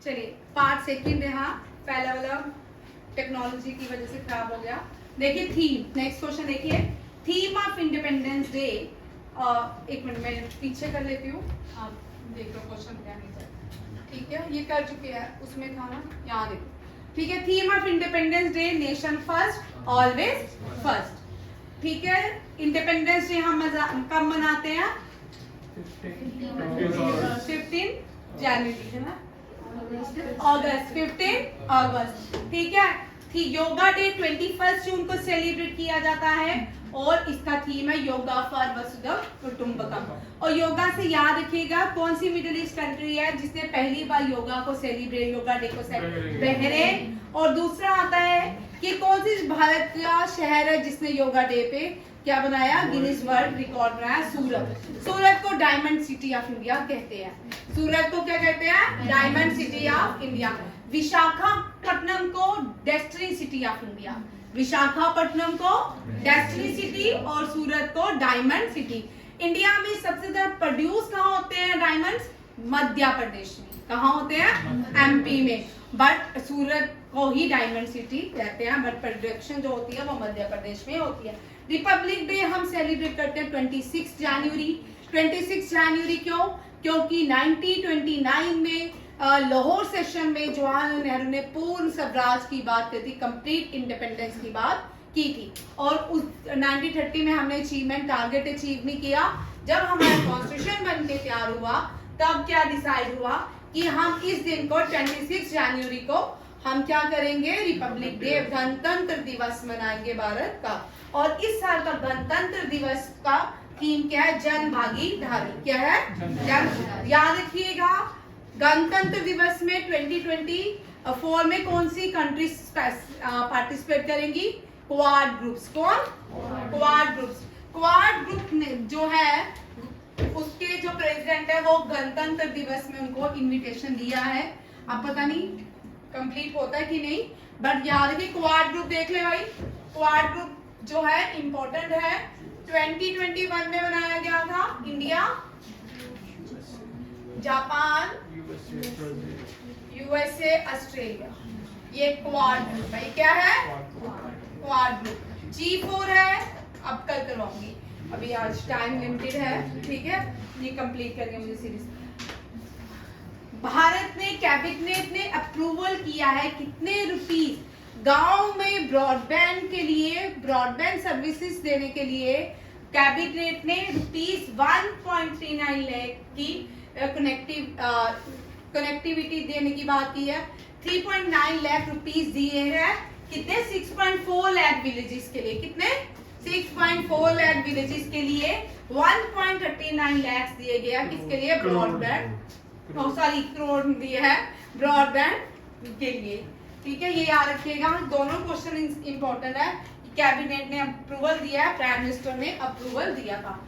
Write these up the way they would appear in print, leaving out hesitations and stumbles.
चलिए part second है। हाँ, पहला वाला टेक्नोलॉजी की वजह से खराब हो गया। देखिए थीम, नेक्स्ट क्वेश्चन देखिए, थीम ऑफ इंडिपेंडेंस डे। एक मिनट मैं पीछे कर लेती हूँ, आप देख लो क्वेश्चन क्या नहीं था। ठीक है, ये कर चुके हैं, उसमें था ना, यहाँ देखो। ठीक है, theme of independence day, nation first always first. ठीक है, इंडिपेंडेंस डे हम कब मनाते हैं? 15 जनवरी है ना, अगस्त, 15 अगस्त। ठीक है, योगा डे 21 जून को सेलिब्रेट किया जाता है और इसका थीम है योगा फॉर वसुधैव कुटुंबकम। और योगा से याद रखिएगा कौन सी मिडिल ईस्ट कंट्री है जिसने पहली बार योगा को सेलिब्रेट, योगा डे को बहरेन। और दूसरा आता है कि कौन सी भारत का शहर है जिसने योगा डे पे क्या बनाया, गिनीज वर्ल्ड रिकॉर्ड बनाया, सूरत। सूरत को डायमंड सिटी ऑफ इंडिया कहते हैं। सूरत को क्या कहते हैं? Diamond city of India. Visakhapatnam को destiny city of India. Visakhapatnam को डेस्टिनी सिटी और सूरत को डायमंड सिटी। इंडिया में सबसे ज्यादा प्रोड्यूस कहाँ होते हैं डायमंड्स? मध्य प्रदेश में। कहाँ होते हैं? एमपी में। बट सूरत को ही डायमंड सिटी कहते हैं, बट प्रोडक्शन जो होती है वो मध्य प्रदेश में होती है। रिपब्लिक डे हम सेलिब्रेट करते हैं 26 जनवरी। 26 जनवरी क्यों? क्योंकि 1929 में लाहौर सेशन में जवाहरलाल नेहरू ने पूर्ण स्वराज की बात की थी, कंप्लीट इंडिपेंडेंस की बात की थी। और उस 1930 में हमने अचीवमेंट टारगेट अचीव नहीं किया। जब हमारा कॉन्स्टिट्यूशन बन के तैयार हुआ तब क्या डिसाइड हुआ कि हम इस दिन को 26 जनवरी को हम क्या करेंगे, रिपब्लिक डे, गणतंत्र दिवस मनाएंगे भारत का। और इस साल का गणतंत्र दिवस का थीम क्या है? जन भागीदारी। क्या है? जन। याद रखिएगा गणतंत्र दिवस में 2024 में कौन सी कंट्रीज पार्टिसिपेट करेंगी? Quad groups. कौन? Quad groups. क्वाड ग्रुप ने जो है उसके जो प्रेसिडेंट है वो गणतंत्र दिवस में उनको इनविटेशन दिया है। अब पता नहीं कंप्लीट होता है कि नहीं, बट याद रखिए क्वाड ग्रुप देख ले भाई। क्वाड ग्रुप जो है इम्पोर्टेंट है। 2021 में बनाया गया था। India, Japan, USA, Australia. ये क्वाड ग्रुप है। क्या है? Quad group. G4 है, अब कल करवाऊंगी, अभी आज टाइम लिमिटेड है। ठीक है, ये कंप्लीट करके मुझे सीरीज। भारत ने, कैबिनेट ने अप्रूवल किया है कितने रुपीस गांव में ब्रॉडबैंड के लिए, ब्रॉडबैंड सर्विसेज देने के लिए कैबिनेट ने रुपीस 1.39 लाख की कनेक्टिविटी देने की बात की है। 3.9 लाख रुपीस दिए हैं कितने? 6.4 लाख विलेजेस के लिए। कितने? 6.4 लाख विलेजेस के लिए 1.39 लाख दिए गया। किसके लिए? ब्रॉडबैंड, सॉरी करोड़ दिए है ब्रॉडबैंड के लिए। ठीक है, ये याद रखिएगा। दोनों क्वेश्चन इंपॉर्टेंट है। कैबिनेट ने अप्रूवल दिया है, प्राइम मिनिस्टर ने अप्रूवल दिया था।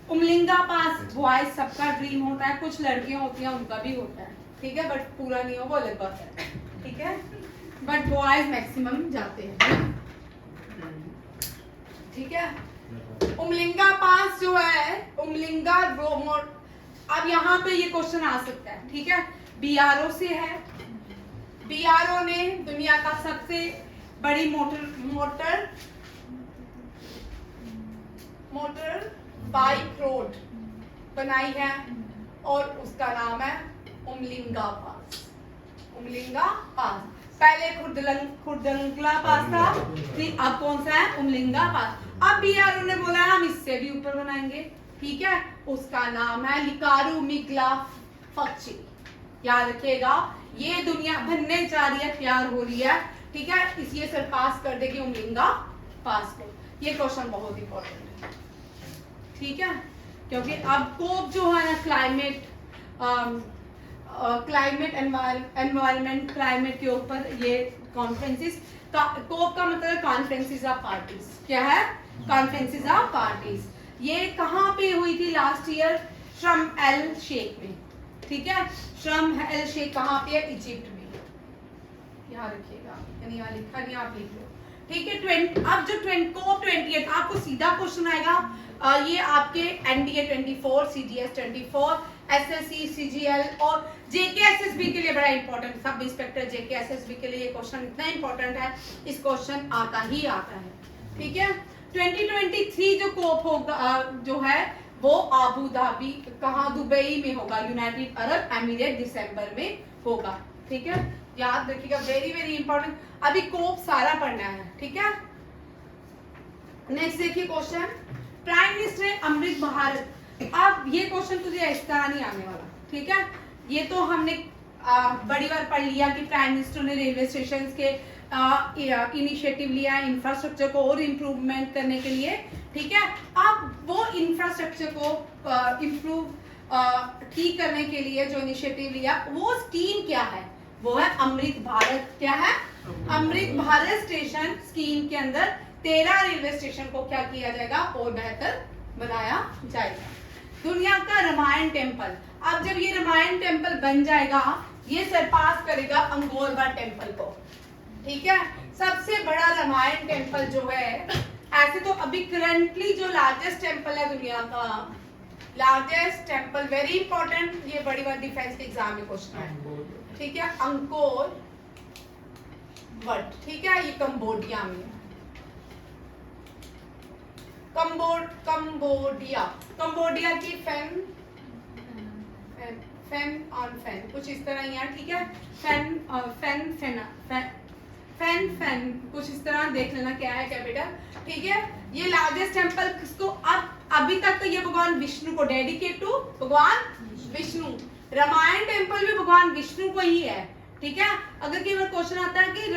उमलिंगा पास बॉयज सबका ड्रीम होता है, कुछ लड़कियां होती हैं उनका भी होता है। ठीक है, बट पूरा नहीं हो वो अलग बात है। ठीक है, बट बॉयज मैक्सिमम जाते हैं। ठीक है, उमलिंगा पास जो है, उमलिंगा रोमोट, अब यहाँ पे ये क्वेश्चन आ सकता है। ठीक है, बीआरओ से है। बीआरओ ने दुनिया का सबसे बड़ी मोटर बाइक रोड बनाई है और उसका नाम है उमलिंगा पास। उमलिंगा पास, पहले खुर्दंगला पास था, फिर अब कौन सा है? उमलिंगा पास। अब बीआरओ ने बोला हम इससे भी ऊपर बनाएंगे। ठीक है, उसका नाम है लिकारू मिगला फक्ची। याद रखिएगा, ये दुनिया बनने जा रही है, तैयार हो रही है। ठीक है, इसलिए सर पास कर देगी उमलिंगा पास को। ये क्वेश्चन बहुत इंपॉर्टेंट है। ठीक है, क्योंकि अब कोप जो है ना एनवायरमेंट क्लाइमेट के ऊपर ये कॉन्फ्रेंसेस, कोप का मतलब कॉन्फ्रेंसेस ऑफ पार्टीज। क्या है? Conferences of parties. ये कहाँ पे हुई थी लास्ट ईयर? शर्म एल शेख में। ठीक है, शर्म एल शेख कहाँ पे है? इजिप्ट में। यहाँ रखिएगा, यानी यहाँ लिखा नहीं, आप लिख लो। ठीक है, अब जो कोप 28 आपको सीधा क्वेश्चन आएगा। ये आपके एनडीए 24, CGS 24 एसएससी, सीजीएल और जेकेएसएसबी के लिए बड़ा इंपॉर्टेंट, सब इंस्पेक्टर जेकेएसएसबी के लिए ये क्वेश्चन इतना इंपॉर्टेंट है, इस क्वेश्चन आता ही आता है। ठीक है, 2023 जो कोप होगा जो है वो आबू धाबी, कहाँ, दुबई में होगा, यूनाइटेड अरब एमिरेट, दिसंबर में होगा। ठीक है, याद रखिएगा, वेरी वेरी इंपॉर्टेंट। अभी कोप सारा पढ़ना है। ठीक है, नेक्स्ट देखिए question, prime minister Amrit Bharat. अब ये क्वेश्चन तुझे इस तरह नहीं आने वाला। ठीक है, ये तो हमने बड़ी बार पढ़ लिया कि प्राइम मिनिस्टर ने रेलवे स्टेशन के इनिशिएटिव लिया इंफ्रास्ट्रक्चर को और इम्प्रूवमेंट करने के लिए। ठीक है, अब वो इंफ्रास्ट्रक्चर को इम्प्रूव ठीक करने के लिए जो इनिशिएटिव लिया वो स्कीम क्या है, वो है अमृत भारत। क्या है? अमृत भारत स्टेशन स्कीम के अंदर 13 रेलवे स्टेशन को क्या किया जाएगा और बेहतर बनाया जाएगा। दुनिया का रामायण टेम्पल, अब जब ये रामायण टेम्पल बन जाएगा ये सरपास करेगा अंगोरवाट टेम्पल को। ठीक है, सबसे बड़ा रामायण टेम्पल जो है, ऐसे तो अभी करंटली जो लार्जेस्ट टेम्पल है दुनिया का, लार्जेस्ट टेम्पल, वेरी इंपॉर्टेंट, ये बड़ी बार डिफेंस के एग्जाम में क्वेश्चन है। ठीक है, अंकोर वट। ठीक है, ये कंबोडिया में, कंबोडिया की फेन कुछ इस तरह ही है। ठीक है, फेन कुछ इस तरह देख लेना क्या है कैपिटल। ठीक है, ये लार्जेस्ट टेम्पल किसको, अब अभी तक तो ये भगवान विष्णु को डेडिकेट टू भगवान विष्णु, रामायण टेम्पल भी भगवान विष्णु को ही है। ठीक है, अगर कई बार क्वेश्चन आता है कि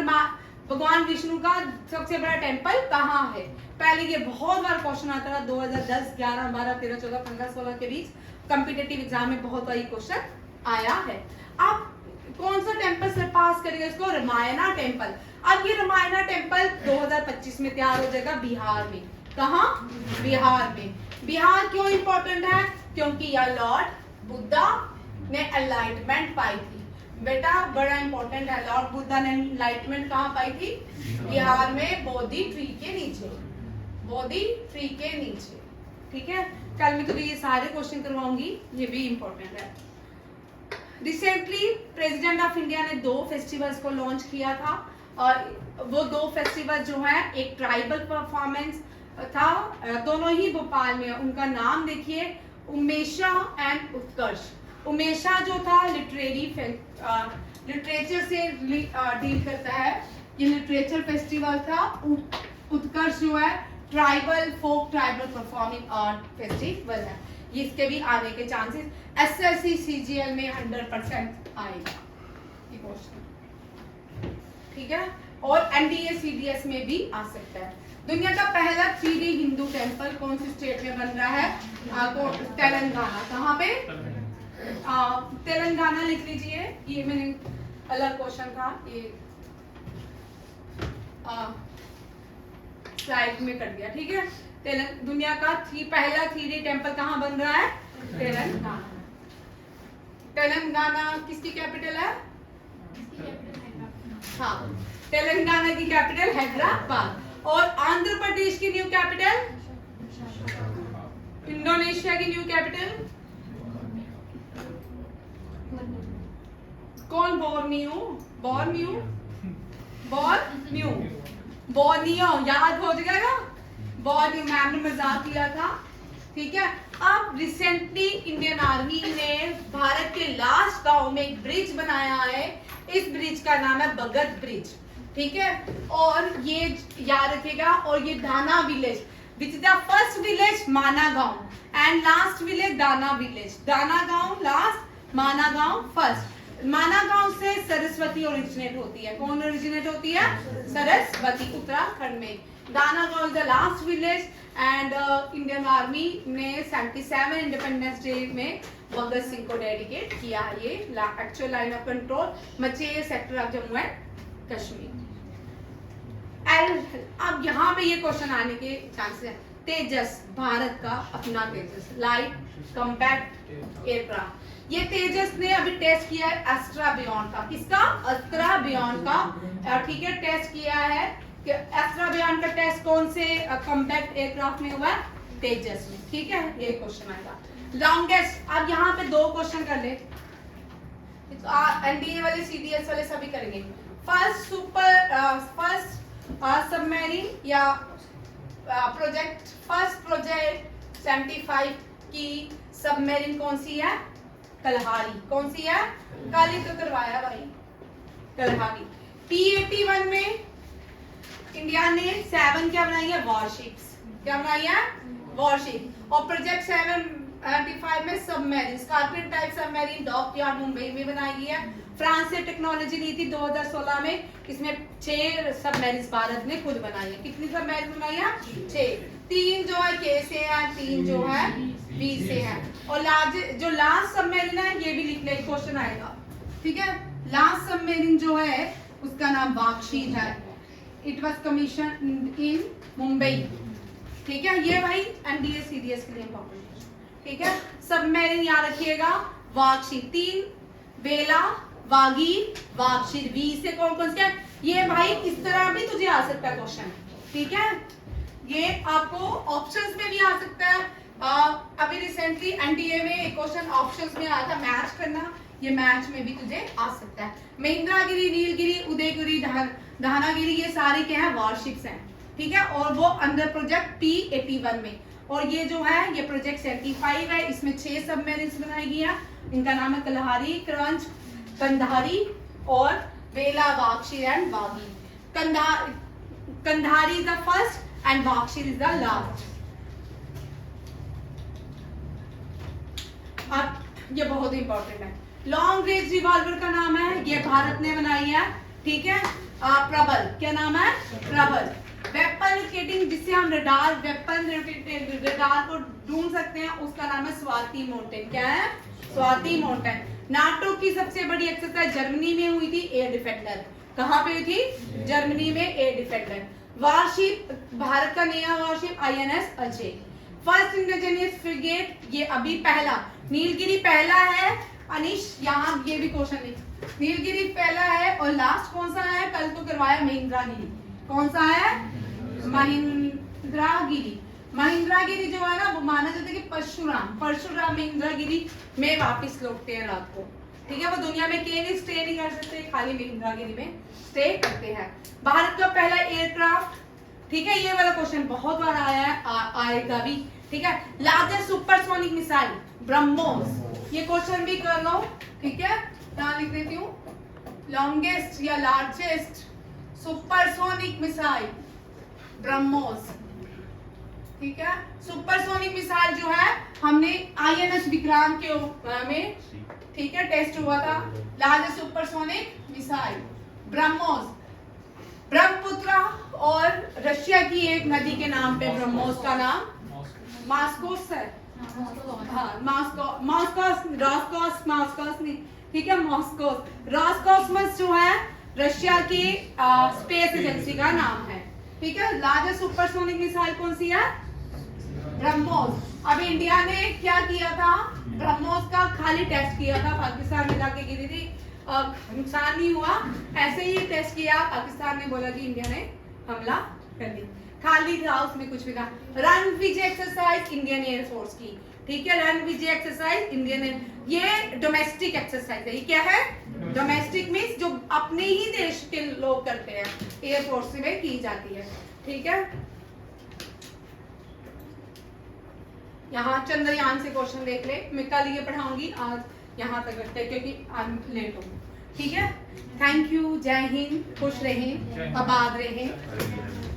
भगवान विष्णु का सबसे बड़ा टेम्पल कहाँ है, पहले ये बहुत बार क्वेश्चन आता था 2010, 11, 12, 13, 14, 15, 16 के बीच कॉम्पिटिटिव एग्जाम में बहुत बार क्वेश्चन आया है। अब कौन सा टेम्पल सरपास करेगा इसको, रामायणा टेम्पल। अब ये रामायणा टेम्पल 2025 में तैयार हो जाएगा बिहार में। कहाँ? बिहार में। बिहार क्यों इंपॉर्टेंट है? क्योंकि यह लॉर्ड बुद्धा ने एनलाइटमेंट पाई थी। बेटा बड़ा इंपॉर्टेंट है, लॉर्ड बुद्धा ने एनलाइटमेंट कहाँ पाई थी? बिहार में, बोधि ट्री के नीचे, बोधि ट्री के नीचे। ठीक है, कल मैं तुझे ये सारे क्वेश्चन करवाऊंगी, ये भी इंपॉर्टेंट है। रिसेंटली प्रेसिडेंट ऑफ इंडिया ने 2 फेस्टिवल्स को लॉन्च किया था, और वो 2 फेस्टिवल जो है, एक ट्राइबल परफॉर्मेंस था, दोनों ही भोपाल में। उनका नाम देखिए, उमेशा एंड उत्कर्ष। उमेशा जो था लिटरेचर से डील करता है, ये लिटरेचर फेस्टिवल था। उत्कर्ष जो है ट्राइबल परफॉर्मिंग आर्ट फेस्टिवल है। ये इसके भी आने के चांसेस, एसएससी सीजीएल में 100% आएगा ये क्वेश्चन। ठीक है, और एनडीए सीडीएस में भी आ सकता है। दुनिया का पहला 3D हिंदू टेम्पल कौन सी स्टेट में बन रहा है? तेलंगाना। कहाँ पे? तेलंगाना लिख लीजिए, ये मैंने अलग क्वेश्चन था, ये स्लाइड में कर दिया। ठीक है, दुनिया का पहला 3D टेम्पल कहाँ बन रहा है? तेलंगाना। तेलंगाना किसकी कैपिटल है? हाँ, तेलंगाना की कैपिटल हैदराबाद। और आंध्र प्रदेश की न्यू कैपिटल? इंडोनेशिया की न्यू कैपिटल? कौन? बोर्नियो। याद हो जाएगा, बोर्नियो, मैम ने मजाक किया था। ठीक है, अब रिसेंटली इंडियन आर्मी ने भारत के लास्ट गांव में एक ब्रिज बनाया है, इस ब्रिज का नाम है भगत ब्रिज। ठीक है, और ये याद रखिएगा, और ये दाना village, which is the first village माना गांव एंड लास्ट विलेज दाना विलेज। दाना गांव लास्ट, माना गांव फर्स्ट। माना गांव से सरस्वती ओरिजिनेट होती है। कौन ओरिजिनेट होती है? सरस्वती, उत्तराखंड में। दाना गांव is the last village and Indian army ने 77 इंडिपेंडेंस डे में भगत सिंह को डेडिकेट किया है। ये actual line of control Machail sector of Jammu and Kashmir. अब यहाँ पे ये क्वेश्चन आने के चांसेस है। तेजस, भारत का अपना तेजस, लाइट कॉम्पैक्ट एयरक्राफ्ट। ये तेजस ने अभी टेस्ट किया है एस्ट्रा बियॉन्ड का। किसका? एस्ट्रा बियॉन्ड का। ठीक है, टेस्ट किया है कि एस्ट्रा बियॉन्ड का टेस्ट कौन से कॉम्पैक्ट एयरक्राफ्ट में हुआ है? तेजस में। ठीक है, ये क्वेश्चन आएगा। लॉन्गेस्ट, अब यहाँ पे 2 क्वेश्चन कर ले, एनडीए वाले सीडीएस वाले सभी करेंगे। फर्स्ट सबमरीन या प्रोजेक्ट, फर्स्ट प्रोजेक्ट 75 की सबमरीन कौन सी है? कलहारी। कौन सी है? कल ही तो करवाया भाई, कलहारी। P81 में इंडिया ने 7 क्या बनाई है? वॉरशिप्स। क्या बनाई है? वॉरशिप। और प्रोजेक्ट 75 में submarine, scorpion type submarine dockyard Mumbai में बनाई गई है। फ्रांस से टेक्नोलॉजी ली थी 2016 में, इसमें 6 सबमरीन भारत ने खुद बनाई है। कितनी सबमरीन बनाई है? 6। 3 जो है के से है, 3 जो है बी से है। और जो लास्ट सबमरीन है ये भी लिख ले, क्वेश्चन आएगा, ठीक है। लास्ट सबमरीन जो है उसका नाम वाक्षी है। इट वाज कमीशन इन मुंबई, ठीक है। ये भाई एनडीए सीडीएस के लिए इंपॉर्टेंट है, ठीक है। सबमरीन याद रखिएगा, वाक्षी 3, बेला, वागी, वाक्षी। वी से कौन कौन से? ये भाई इस तरह भी तुझे आ सकता है क्वेश्चन, ठीक है। ये आपको ऑप्शंस में भी आ सकता है। अभी रिसेंटली एनडीए में एक क्वेश्चन ऑप्शंस में आया था, मैच करना, ये मैच में भी तुझे आ सकता है। महेंद्रगिरी, नीलगिरी, उदयगिरी, दहनागिरी, ये सारे क्या है? वॉरशिप्स हैं, ठीक है। और वो अंडर प्रोजेक्ट P81 में। और ये जो है ये प्रोजेक्ट 75 है, इसमें 6 सबमरीन्स बनाई गई है। इनका नाम है कलहारी, क्रंच, कंधारी और बेला, वाक्षी एंड वागी। कंधारी इज द फर्स्ट एंड वाक्षी इज द लास्ट। अब ये बहुत इंपॉर्टेंट है। लॉन्ग रेंज रिवॉल्वर का नाम है, ये भारत ने बनाई है, ठीक है। प्रबल, क्या नाम है? प्रबल। वेपन लोकेटिंग, जिससे हम रडार को ढूंढ सकते हैं, उसका नाम है स्वाति माउंटेन। क्या है? स्वाति माउंटेन। नाटो की सबसे बड़ी एक्सरसाइज जर्मनी में हुई थी, एयर डिफेंडर। कहां पे हुई थी? जर्मनी में, एयर डिफेंडर। वारशिप, भारत का नया warship INS Ajay. First indigenous frigate, ये अभी पहला, नीलगिरी पहला है। अनिश यहाँ ये भी क्वेश्चन है, नीलगिरी पहला है और लास्ट कौन सा है? कल तो करवाया महेंद्रगिरी। कौन सा है? महेंद्रगिरी। महेंद्रगिरी जो है ना वो माना जाता है कि परशुराम महेंद्रगिरी में वापस लौटते हैं रात को, ठीक है। वो दुनिया में कहीं स्टे नहीं कर सकते, खाली महेंद्रगिरी में स्टे करते हैं। भारत का पहला एयरक्राफ्ट, ठीक है। ये वाला क्वेश्चन बहुत बार आया है, आएगा भी, ठीक है। लार्जेस्ट सुपरसोनिक मिसाइल ब्रह्मोस, ये क्वेश्चन भी कर लो, ठीक है। यहाँ लिख देती हूँ, लॉन्गेस्ट या लार्जेस्ट सुपरसोनिक मिसाइल ब्रह्मोस, ठीक है। सुपरसोनिक मिसाइल जो है हमने INS विक्रांत के में, ठीक है, टेस्ट हुआ था। Largest supersonic missile BrahMos. Brahmaputra और रशिया की एक नदी के नाम पे ब्रह्मोस का नाम मॉस्कोस है, हाँ मॉस्कोस नहीं, ठीक है, मॉस्कोस। रॉसकॉस्मोस जो है रशिया की स्पेस एजेंसी का नाम है, ठीक है। लार्जेस्ट सुपरसोनिक मिसाइल कौन सी है? ब्रह्मोस। अब इंडिया ने क्या किया था? ब्रह्मोस का खाली टेस्ट किया था, पाकिस्तान में जाके गिरी थी, नुकसान नहीं हुआ, ऐसे ही टेस्ट किया। पाकिस्तान ने बोला कि इंडिया ने हमला कर दी, खाली था, उसमें कुछ भी था। रन विजय एक्सरसाइज इंडियन एयरफोर्स की, ठीक है। रन विजय एक्सरसाइज इंडियन, ये डोमेस्टिक एक्सरसाइज है। ये क्या है? डोमेस्टिक मींस जो अपने ही देश के लोग करते हैं, एयरफोर्स में की जाती है, ठीक है। यहाँ चंद्रयान से क्वेश्चन देख ले, मैं कल ये पढ़ाऊंगी, आज यहाँ तक रखते हैं क्योंकि आज लेट हो, ठीक है। थैंक यू, जय हिंद, खुश रहें, आबाद रहें।